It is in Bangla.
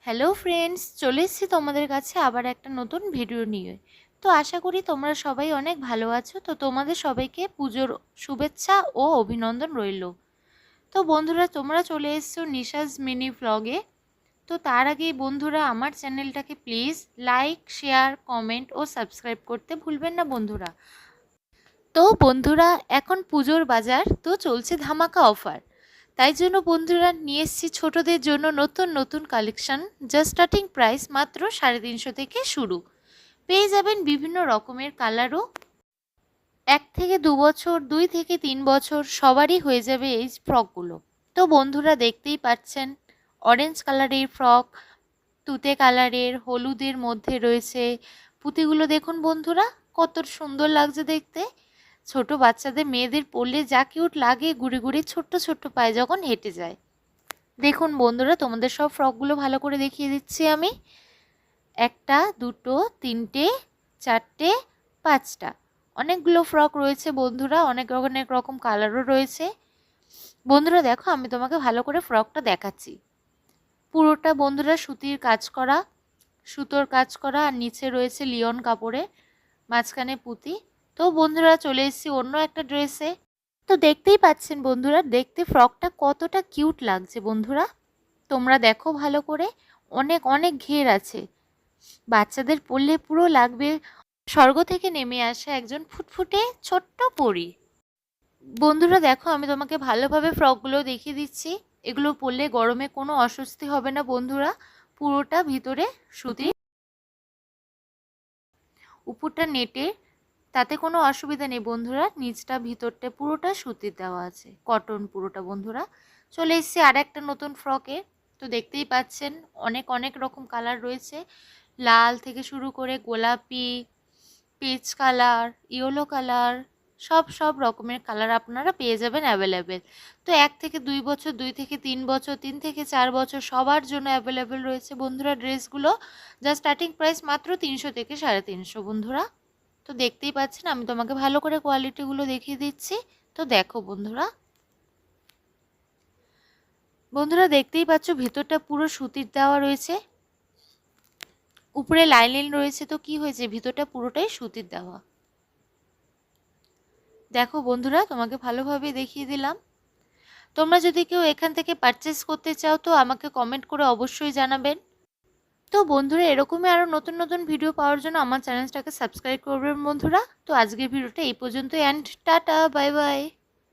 হ্যালো ফ্রেন্ডস, চলে এসেছি তোমাদের কাছে আবার একটা নতুন ভিডিও নিয়ে। তো আশা করি তোমরা সবাই অনেক ভালো আছো। তো তোমাদের সবাইকে পুজোর শুভেচ্ছা ও অভিনন্দন রইল। তো বন্ধুরা, তোমরা চলে এসেছো নিশাস মিনি ভ্লগে। তো তার আগে বন্ধুরা, আমার চ্যানেলটাকে প্লিজ লাইক, শেয়ার, কমেন্ট ও সাবস্ক্রাইব করতে ভুলবেন না বন্ধুরা। তো বন্ধুরা, এখন পুজোর বাজার তো চলছে ধামাকা অফার। তাই জন্য বন্ধুরা নিয়ে এসেছি ছোটদের জন্য নতুন নতুন কালেকশন। জাস্ট স্টার্টিং প্রাইস মাত্র 350 থেকে শুরু। পেয়ে যাবেন বিভিন্ন রকমের কালারও। 1 থেকে 2 বছর, 2 থেকে 3 বছর সবারই হয়ে যাবে এই ফ্রকগুলো। তো বন্ধুরা দেখতেই পাচ্ছেন, অরেঞ্জ কালারের ফ্রক, তুতে কালারের, হলুদের মধ্যে রয়েছে। পুঁতিগুলো দেখুন বন্ধুরা, কত সুন্দর লাগছে দেখতে। ছোট বাচ্চাদের, মেয়েদের পরলে যা কিউট লাগে, ঘুরে ঘুরে ছোট্ট ছোট্ট পায়ে যখন হেঁটে যায়। দেখুন বন্ধুরা, তোমাদের সব ফ্রকগুলো ভালো করে দেখিয়ে দিচ্ছি আমি। 1টা 2টো 3টে 4টে 5টা, অনেকগুলো ফ্রক রয়েছে বন্ধুরা, অনেক রকম কালারও রয়েছে। বন্ধুরা দেখো, আমি তোমাকে ভালো করে ফ্রকটা দেখাচ্ছি। পুরোটা বন্ধুরা সুতির কাজ করা, সুতোর কাজ করা, আর নিচে রয়েছে লিওন কাপড়ে, মাঝখানে পুঁতি। তো বন্ধুরা চলে এসেছি অন্য একটা ড্রেসে। তো দেখতেই পাচ্ছেন বন্ধুরা, দেখতে ফ্রকটা কতটা কিউট লাগছে বন্ধুরা। তোমরা দেখো ভালো করে, অনেক অনেক ঘের আছে। বাচ্চাদের পরলে পুরো লাগবে স্বর্গ থেকে নেমে আসা একজন ফুটফুটে ছোট্ট পরী। বন্ধুরা দেখো, আমি তোমাকে ভালোভাবে ফ্রকগুলো দেখিয়ে দিচ্ছি। এগুলো পরলে গরমে কোনো অস্বস্তি হবে না বন্ধুরা। পুরোটা ভিতরে সুতি, উপরটা নেটে, তাতে কোনো অসুবিধা নেই বন্ধুরা। নিচটা ভিতরটা পুরোটা সুতির দেওয়া আছে, কটন পুরোটা বন্ধুরা। চলে এসেছি আর একটা নতুন ফ্রকে। তো দেখতেই পাচ্ছেন, অনেক অনেক রকম কালার রয়েছে। লাল থেকে শুরু করে গোলাপি, পিচ কালার, ইয়েলো কালার, সব রকমের কালার আপনারা পেয়ে যাবেন অ্যাভেলেবেল। তো 1 থেকে 2 বছর, 2 থেকে 3 বছর, 3 থেকে 4 বছর সবার জন্য অ্যাভেলেবেল রয়েছে বন্ধুরা ড্রেসগুলো। যা স্টার্টিং প্রাইস মাত্র 300 থেকে 350 বন্ধুরা। তো দেখতেই পাচ্ছেন, আমি তোমাকে ভালো করে কোয়ালিটিগুলো দেখিয়ে দিচ্ছি। তো দেখো বন্ধুরা, বন্ধুরা দেখতেই পাচ্ছ ভিতরটা পুরো সুতির দেওয়া রয়েছে, উপরে লাইনিং রয়েছে। তো কি হয়েছে, ভিতরটা পুরোটাই সুতির দেওয়া। দেখো বন্ধুরা, তোমাকে ভালোভাবে দেখিয়ে দিলাম। তোমরা যদি কেউ এখান থেকে পারচেস করতে চাও তো আমাকে কমেন্ট করে অবশ্যই জানাবেন। তো বন্ধুরা, এরকমই আরও নতুন নতুন ভিডিও পাওয়ার জন্য আমার চ্যানেলটাকে সাবস্ক্রাইব করবেন বন্ধুরা। তো আজকের ভিডিওটা এই পর্যন্ত, অ্যান্ড টাটা, বাই বাই।